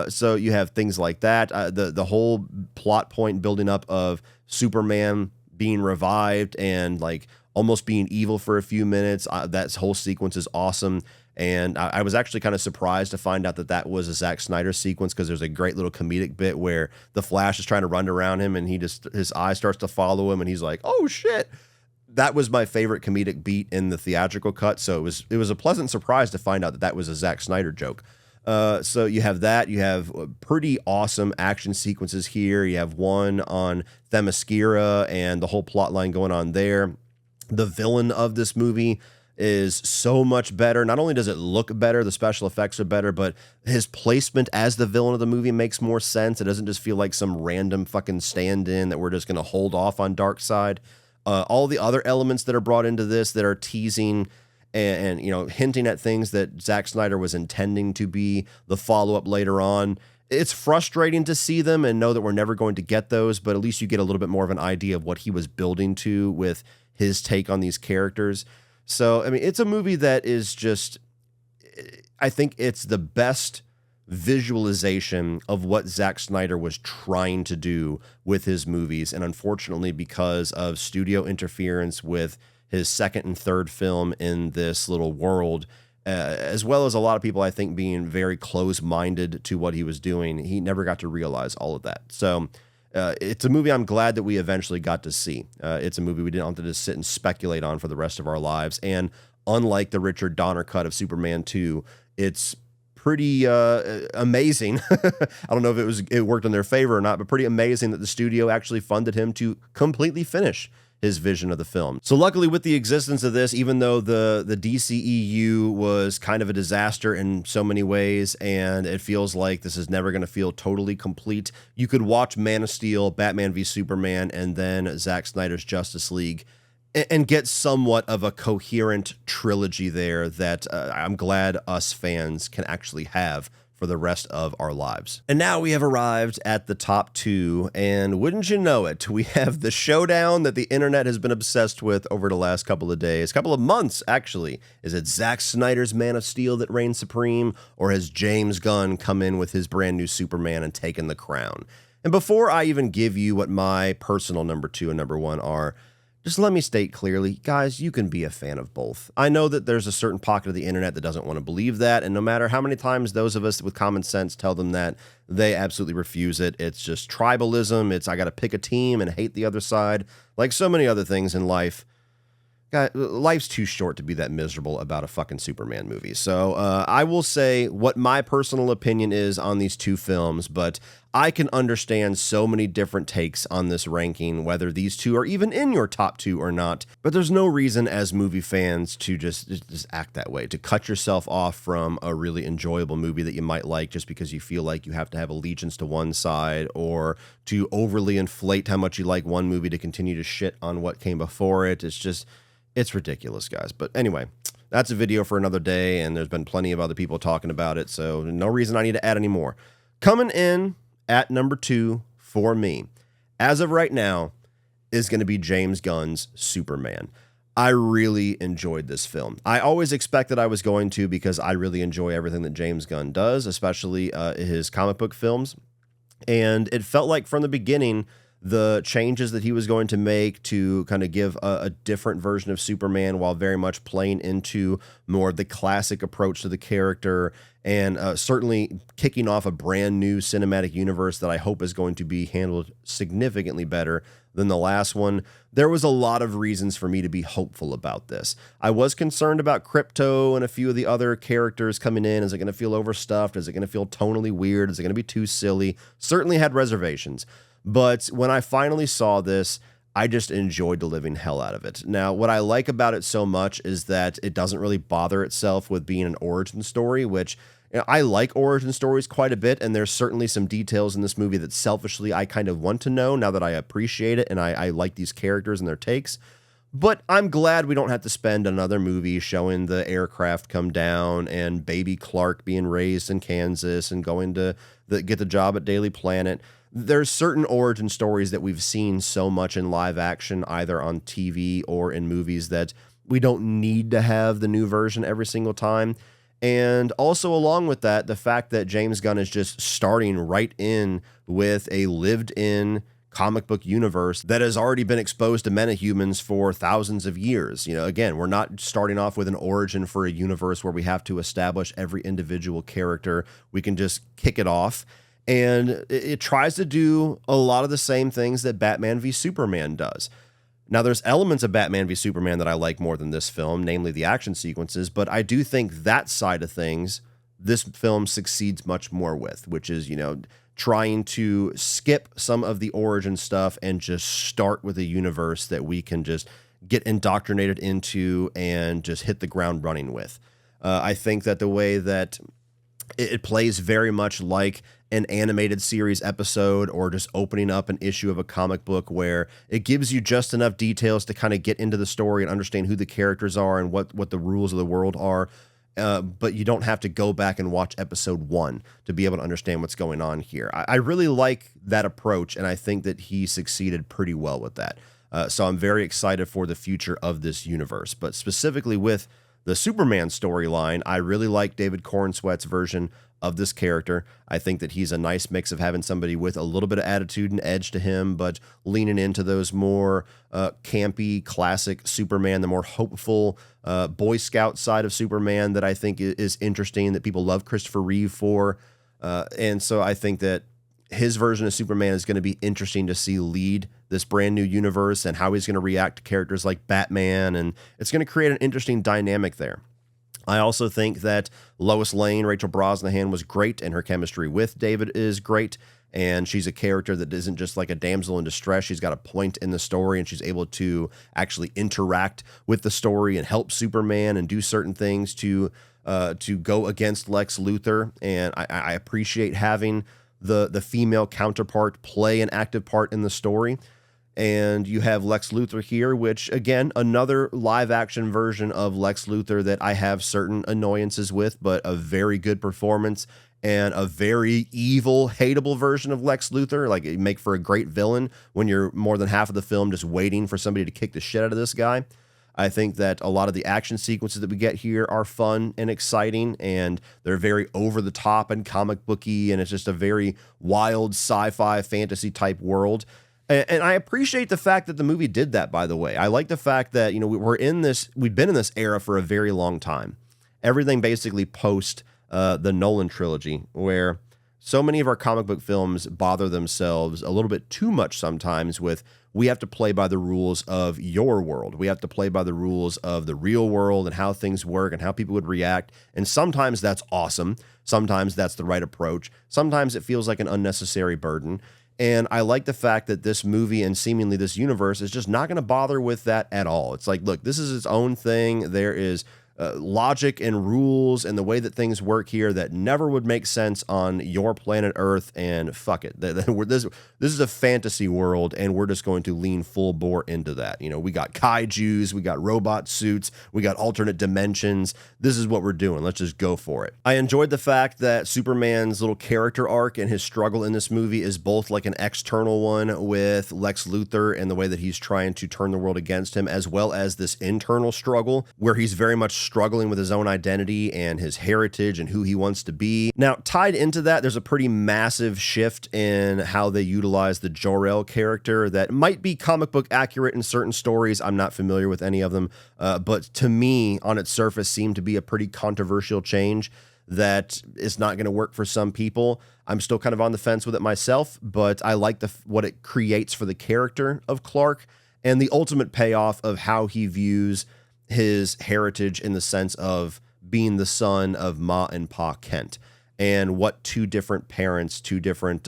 So you have things like that. The whole plot point building up of Superman being revived and like almost being evil for a few minutes. That whole sequence is awesome. And I was actually kind of surprised to find out that that was a Zack Snyder sequence, because there's a great little comedic bit where the Flash is trying to run around him and his eye starts to follow him and he's like, oh shit. That was my favorite comedic beat in the theatrical cut. So it was a pleasant surprise to find out that that was a Zack Snyder joke. So you have that. You have pretty awesome action sequences here. You have one on Themyscira and the whole plot line going on there. The villain of this movie is so much better. Not only does it look better, the special effects are better, but his placement as the villain of the movie makes more sense. It doesn't just feel like some random fucking stand-in that we're just going to hold off on Darkseid. All the other elements that are brought into this that are teasing and hinting at things that Zack Snyder was intending to be the follow-up later on. It's frustrating to see them and know that we're never going to get those, but at least you get a little bit more of an idea of what he was building to with his take on these characters. So, I mean, it's a movie that is just, I think it's the best visualization of what Zack Snyder was trying to do with his movies. And unfortunately, because of studio interference with his second and third film in this little world, as well as a lot of people, I think, being very close-minded to what he was doing, he never got to realize all of that. So it's a movie I'm glad that we eventually got to see. It's a movie we didn't have to just sit and speculate on for the rest of our lives. And unlike the Richard Donner cut of Superman 2, it's pretty amazing. I don't know if it worked in their favor or not, but pretty amazing that the studio actually funded him to completely finish his vision of the film. So luckily, with the existence of this, even though the DCEU was kind of a disaster in so many ways, and it feels like this is never going to feel totally complete, you could watch Man of Steel, Batman v Superman, and then Zack Snyder's Justice League and get somewhat of a coherent trilogy there that I'm glad us fans can actually have for the rest of our lives. And now we have arrived at the top two, and wouldn't you know it, we have the showdown that the internet has been obsessed with over the last couple of days, couple of months actually. Is it Zack Snyder's Man of Steel that reigns supreme, or has James Gunn come in with his brand new Superman and taken the crown? And before I even give you what my personal number two and number one are, just let me state clearly, guys, you can be a fan of both. I know that there's a certain pocket of the internet that doesn't want to believe that, and no matter how many times those of us with common sense tell them that, they absolutely refuse it. It's just tribalism. It's I got to pick a team and hate the other side. Like so many other things in life, God, life's too short to be that miserable about a fucking Superman movie. So I will say what my personal opinion is on these two films, but I can understand so many different takes on this ranking, whether these two are even in your top two or not. But there's no reason as movie fans to just act that way, to cut yourself off from a really enjoyable movie that you might like just because you feel like you have to have allegiance to one side, or to overly inflate how much you like one movie to continue to shit on what came before it. It's ridiculous, guys. But anyway, that's a video for another day, and there's been plenty of other people talking about it, so no reason I need to add any more. Coming in at number two for me, as of right now, is going to be James Gunn's Superman. I really enjoyed this film. I always expected I was going to, because I really enjoy everything that James Gunn does, especially his comic book films. And it felt like from the beginning, the changes that he was going to make to kind of give a different version of Superman while very much playing into more of the classic approach to the character, and certainly kicking off a brand new cinematic universe that I hope is going to be handled significantly better than the last one. There was a lot of reasons for me to be hopeful about this. I was concerned about Crypto and a few of the other characters coming in. Is it going to feel overstuffed? Is it going to feel tonally weird? Is it going to be too silly? Certainly had reservations. But when I finally saw this, I just enjoyed the living hell out of it. Now, what I like about it so much is that it doesn't really bother itself with being an origin story, which, you know, I like origin stories quite a bit, and there's certainly some details in this movie that selfishly I kind of want to know now that I appreciate it and I like these characters and their takes. But I'm glad we don't have to spend another movie showing the aircraft come down and baby Clark being raised in Kansas and going to get the job at Daily Planet. There's certain origin stories that we've seen so much in live action, either on TV or in movies, that we don't need to have the new version every single time. And also along with that, the fact that James Gunn is just starting right in with a lived-in comic book universe that has already been exposed to metahumans for thousands of years. You know, again, we're not starting off with an origin for a universe where we have to establish every individual character. We can just kick it off. And it tries to do a lot of the same things that Batman v Superman does. Now, there's elements of Batman v Superman that I like more than this film, namely the action sequences, but I do think that side of things, this film succeeds much more with, which is, you know, trying to skip some of the origin stuff and just start with a universe that we can just get indoctrinated into and just hit the ground running with. I think that the way that it plays very much like an animated series episode, or just opening up an issue of a comic book, where it gives you just enough details to kind of get into the story and understand who the characters are and what the rules of the world are. But you don't have to go back and watch episode 1 to be able to understand what's going on here. I really like that approach, and I think that he succeeded pretty well with that. So I'm very excited for the future of this universe. But specifically with the Superman storyline, I really like David Cornsweet's version of this character. I think that he's a nice mix of having somebody with a little bit of attitude and edge to him, but leaning into those more campy, classic Superman, the more hopeful Boy Scout side of Superman that I think is interesting, that people love Christopher Reeve for. And so I think that his version of Superman is going to be interesting to see lead this brand new universe, and how he's going to react to characters like Batman, and it's going to create an interesting dynamic there. I also think that Lois Lane, Rachel Brosnahan, was great, and her chemistry with David is great. And she's a character that isn't just like a damsel in distress. She's got a point in the story, and she's able to actually interact with the story and help Superman and do certain things to go against Lex Luthor. And I appreciate having the female counterpart play an active part in the story. And you have Lex Luthor here, which, again, another live-action version of Lex Luthor that I have certain annoyances with, but a very good performance. and a very evil, hateable version of Lex Luthor. Like, it make for a great villain when you're more than half of the film just waiting for somebody to kick the shit out of this guy. I think that a lot of the action sequences that we get here are fun and exciting, and they're very over the top and comic booky, and it's just a very wild sci-fi fantasy type world. And I appreciate the fact that the movie did that, by the way. I like the fact that, we've been in this era for a very long time. Everything basically post the Nolan trilogy, where so many of our comic book films bother themselves a little bit too much sometimes with, we have to play by the rules of your world. We have to play by the rules of the real world and how things work and how people would react. And sometimes that's awesome. Sometimes that's the right approach. Sometimes it feels like an unnecessary burden. And I like the fact that this movie and seemingly this universe is just not going to bother with that at all. It's like, look, this is its own thing. There is logic and rules and the way that things work here that never would make sense on your planet Earth, and fuck it. This is a fantasy world, and we're just going to lean full bore into that. We got kaijus, we got robot suits, we got alternate dimensions. This is what we're doing. Let's just go for it. I enjoyed the fact that Superman's little character arc and his struggle in this movie is both like an external one with Lex Luthor and the way that he's trying to turn the world against him, as well as this internal struggle where he's very much struggling with his own identity and his heritage and who he wants to be. Now, tied into that, there's a pretty massive shift in how they utilize the Jor-El character that might be comic book accurate in certain stories. I'm not familiar with any of them, but to me, on its surface, seemed to be a pretty controversial change that is not going to work for some people. I'm still kind of on the fence with it myself, but I like what it creates for the character of Clark and the ultimate payoff of how he views his heritage in the sense of being the son of Ma and Pa Kent, and what two different parents, two different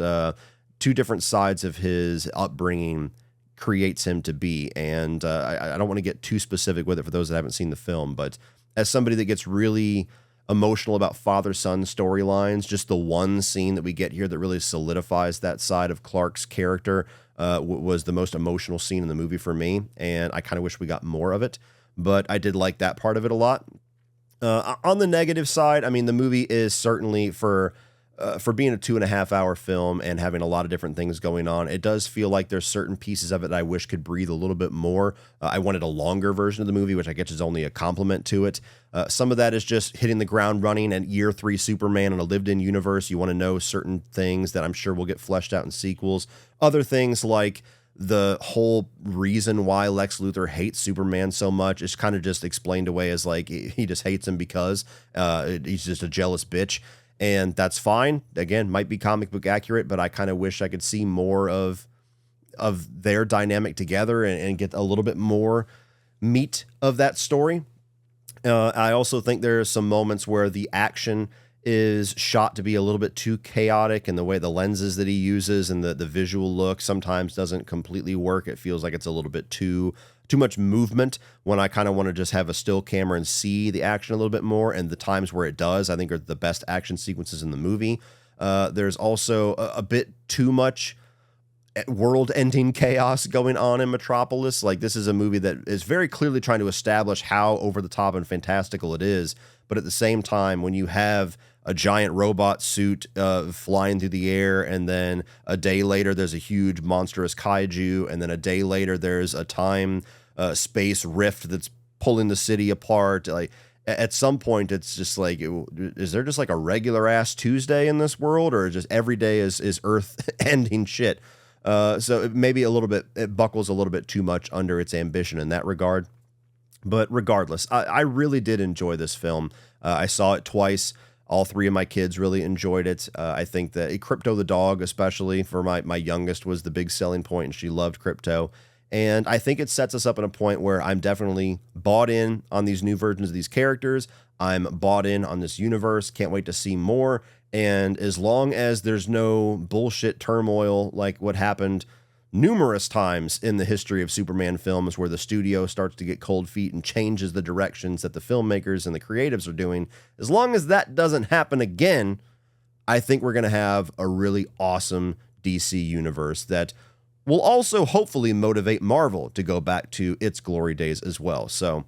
sides of his upbringing creates him to be. And I don't want to get too specific with it for those that haven't seen the film, but as somebody that gets really emotional about father-son storylines, just the one scene that we get here that really solidifies that side of Clark's character was the most emotional scene in the movie for me, and I kind of wish we got more of it. But I did like that part of it a lot. On the negative side, I mean, the movie is certainly for being a 2.5-hour film and having a lot of different things going on, it does feel like there's certain pieces of it that I wish could breathe a little bit more. I wanted a longer version of the movie, which I guess is only a compliment to it. Some of that is just hitting the ground running at year 3 Superman in a lived-in universe. You want to know certain things that I'm sure will get fleshed out in sequels. Other things like the whole reason why Lex Luthor hates Superman so much is kind of just explained away as like he just hates him because he's just a jealous bitch, and that's fine. Again, might be comic book accurate, but I kind of wish I could see more of their dynamic together and get a little bit more meat of that story. I also think there are some moments where the action is shot to be a little bit too chaotic, and the way the lenses that he uses and the visual look sometimes doesn't completely work. It feels like it's a little bit too much movement when I kind of want to just have a still camera and see the action a little bit more. And the times where it does, I think, are the best action sequences in the movie. There's also a bit too much world-ending chaos going on in Metropolis. Like, this is a movie that is very clearly trying to establish how over the top and fantastical it is, but at the same time, when you have a giant robot suit flying through the air, and then a day later there's a huge monstrous kaiju, and then a day later there's a time space rift that's pulling the city apart. Like, at some point it's just like, is there just like a regular ass Tuesday in this world, or just every day is earth ending shit? So maybe it buckles a little bit too much under its ambition in that regard. But regardless, I really did enjoy this film. I saw it twice. All 3 of my kids really enjoyed it. I think that Crypto the dog, especially for my youngest, was the big selling point, and she loved Crypto. And I think it sets us up in a point where I'm definitely bought in on these new versions of these characters. I'm bought in on this universe. Can't wait to see more. And as long as there's no bullshit turmoil like what happened numerous times in the history of Superman films, where the studio starts to get cold feet and changes the directions that the filmmakers and the creatives are doing, as long as that doesn't happen again, I think we're going to have a really awesome DC universe that will also hopefully motivate Marvel to go back to its glory days as well. So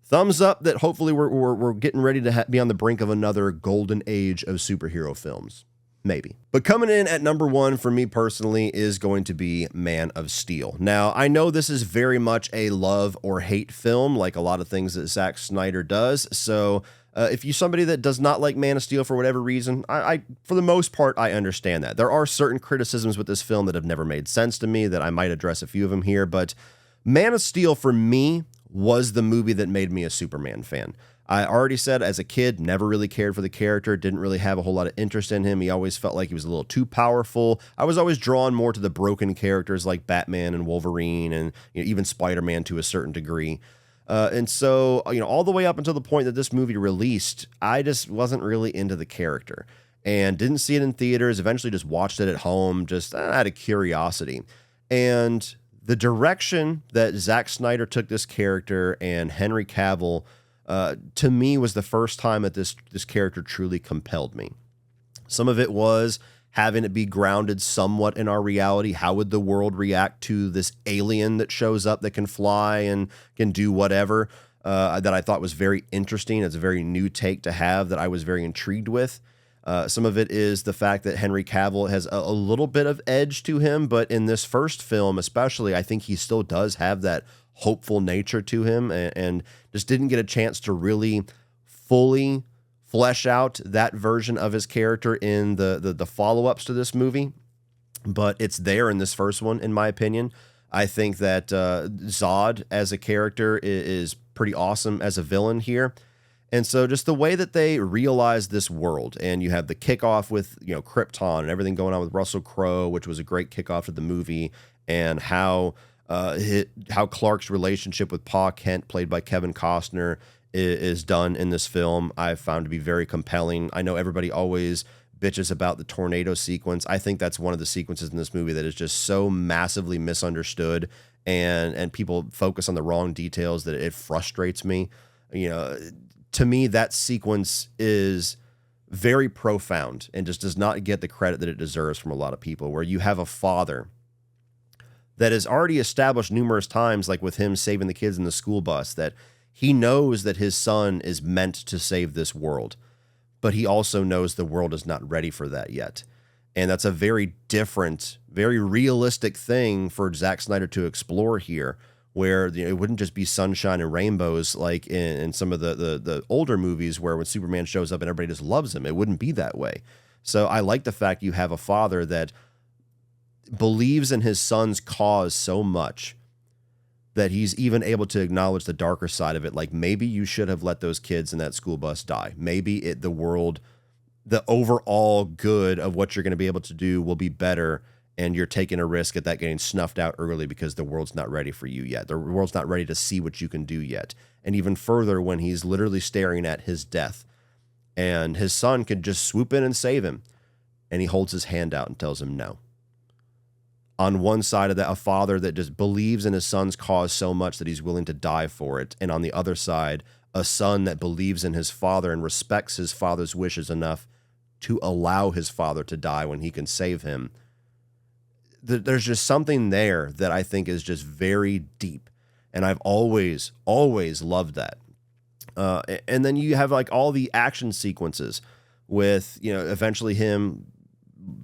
thumbs up that hopefully we're getting ready to be on the brink of another golden age of superhero films. Maybe. But coming in at number 1 for me personally is going to be Man of Steel. Now, I know this is very much a love or hate film, like a lot of things that Zack Snyder does. So if you're somebody that does not like Man of Steel for whatever reason, I for the most part, I understand that. There are certain criticisms with this film that have never made sense to me that I might address a few of them here. But Man of Steel for me was the movie that made me a Superman fan. I already said as a kid, never really cared for the character, didn't really have a whole lot of interest in him. He always felt like he was a little too powerful. I was always drawn more to the broken characters like Batman and Wolverine and even Spider-Man to a certain degree. And so, all the way up until the point that this movie released, I just wasn't really into the character and didn't see it in theaters. Eventually just watched it at home, just out of curiosity. And the direction that Zack Snyder took this character and Henry Cavill to me was the first time that this character truly compelled me. Some of it was having it be grounded somewhat in our reality. How would the world react to this alien that shows up that can fly and can do whatever, that I thought was very interesting. It's a very new take to have that I was very intrigued with. Some of it is the fact that Henry Cavill has a little bit of edge to him, but in this first film especially, I think he still does have that hopeful nature to him and just didn't get a chance to really fully flesh out that version of his character in the follow-ups to this movie. But it's there in this first one, in my opinion. I think that Zod as a character is pretty awesome as a villain here. And so just the way that they realize this world, and you have the kickoff with, Krypton and everything going on with Russell Crowe, which was a great kickoff to the movie, and how Clark's relationship with Pa Kent, played by Kevin Costner, is done in this film, I've found to be very compelling. I know everybody always bitches about the tornado sequence. I think that's one of the sequences in this movie that is just so massively misunderstood, and people focus on the wrong details that it frustrates me. To me, that sequence is very profound and just does not get the credit that it deserves from a lot of people, where you have a father that is already established numerous times, like with him saving the kids in the school bus, that he knows that his son is meant to save this world, but he also knows the world is not ready for that yet. And that's a very different, very realistic thing for Zack Snyder to explore here, where it wouldn't just be sunshine and rainbows like in some of the older movies where when Superman shows up and everybody just loves him. It wouldn't be that way. So I like the fact you have a father that believes in his son's cause so much that he's even able to acknowledge the darker side of it. Like, maybe you should have let those kids in that school bus die. Maybe the world, the overall good of what you're going to be able to do will be better, and you're taking a risk at that getting snuffed out early because the world's not ready for you yet. The world's not ready to see what you can do yet. And even further, when he's literally staring at his death and his son could just swoop in and save him, and he holds his hand out and tells him no. On one side of that, a father that just believes in his son's cause so much that he's willing to die for it. And on the other side, a son that believes in his father and respects his father's wishes enough to allow his father to die when he can save him. There's just something there that I think is just very deep. And I've always loved that. And then you have like all the action sequences with, eventually him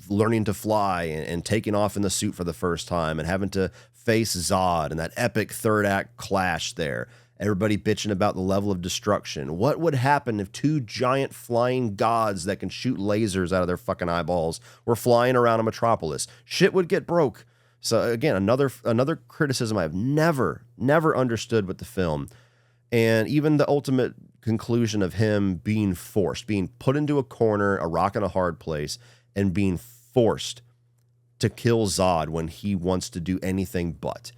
learning to fly and taking off in the suit for the first time and having to face Zod and that epic third act clash there. Everybody bitching about the level of destruction. What would happen if two giant flying gods that can shoot lasers out of their fucking eyeballs were flying around a metropolis? Shit would get broke. So again, another criticism I've never understood with the film. And even the ultimate conclusion of him being forced, being put into a corner, a rock and a hard place, and being forced to kill Zod when he wants to do anything but.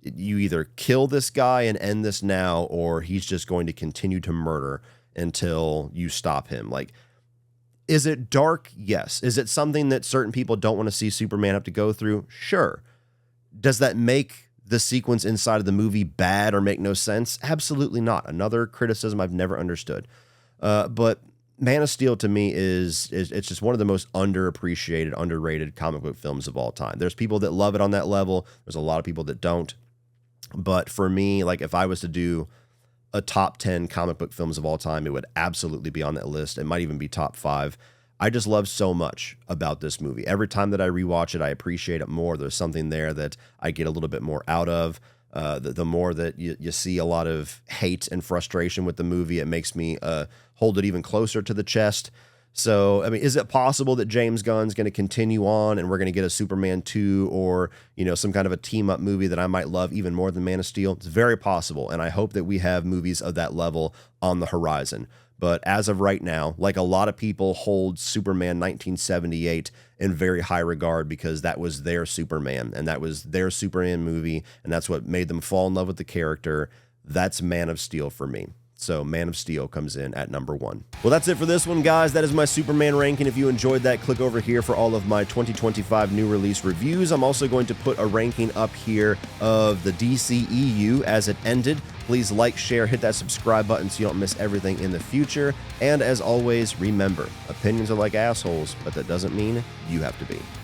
You either kill this guy and end this now, or he's just going to continue to murder until you stop him. Like, is it dark? Yes. Is it something that certain people don't want to see Superman have to go through? Sure. Does that make the sequence inside of the movie bad or make no sense? Absolutely not. Another criticism I've never understood. But Man of Steel to me is it's just one of the most underappreciated, underrated comic book films of all time. There's people that love it on that level. There's a lot of people that don't. But for me, like if I was to do a top 10 comic book films of all time, it would absolutely be on that list. It might even be top 5. I just love so much about this movie. Every time that I rewatch it, I appreciate it more. There's something there that I get a little bit more out of. The more that you see a lot of hate and frustration with the movie, it makes me hold it even closer to the chest. So, I mean, is it possible that James Gunn's going to continue on and we're going to get a Superman 2 or, some kind of a team-up movie that I might love even more than Man of Steel? It's very possible, and I hope that we have movies of that level on the horizon. But as of right now, like a lot of people hold Superman 1978 in very high regard because that was their Superman and that was their Superman movie, and that's what made them fall in love with the character. That's Man of Steel for me. So Man of Steel comes in at number 1. Well, that's it for this one, guys. That is my Superman ranking. If you enjoyed that, click over here for all of my 2025 new release reviews. I'm also going to put a ranking up here of the DCEU as it ended. Please like, share, hit that subscribe button so you don't miss everything in the future. And as always, remember, opinions are like assholes, but that doesn't mean you have to be.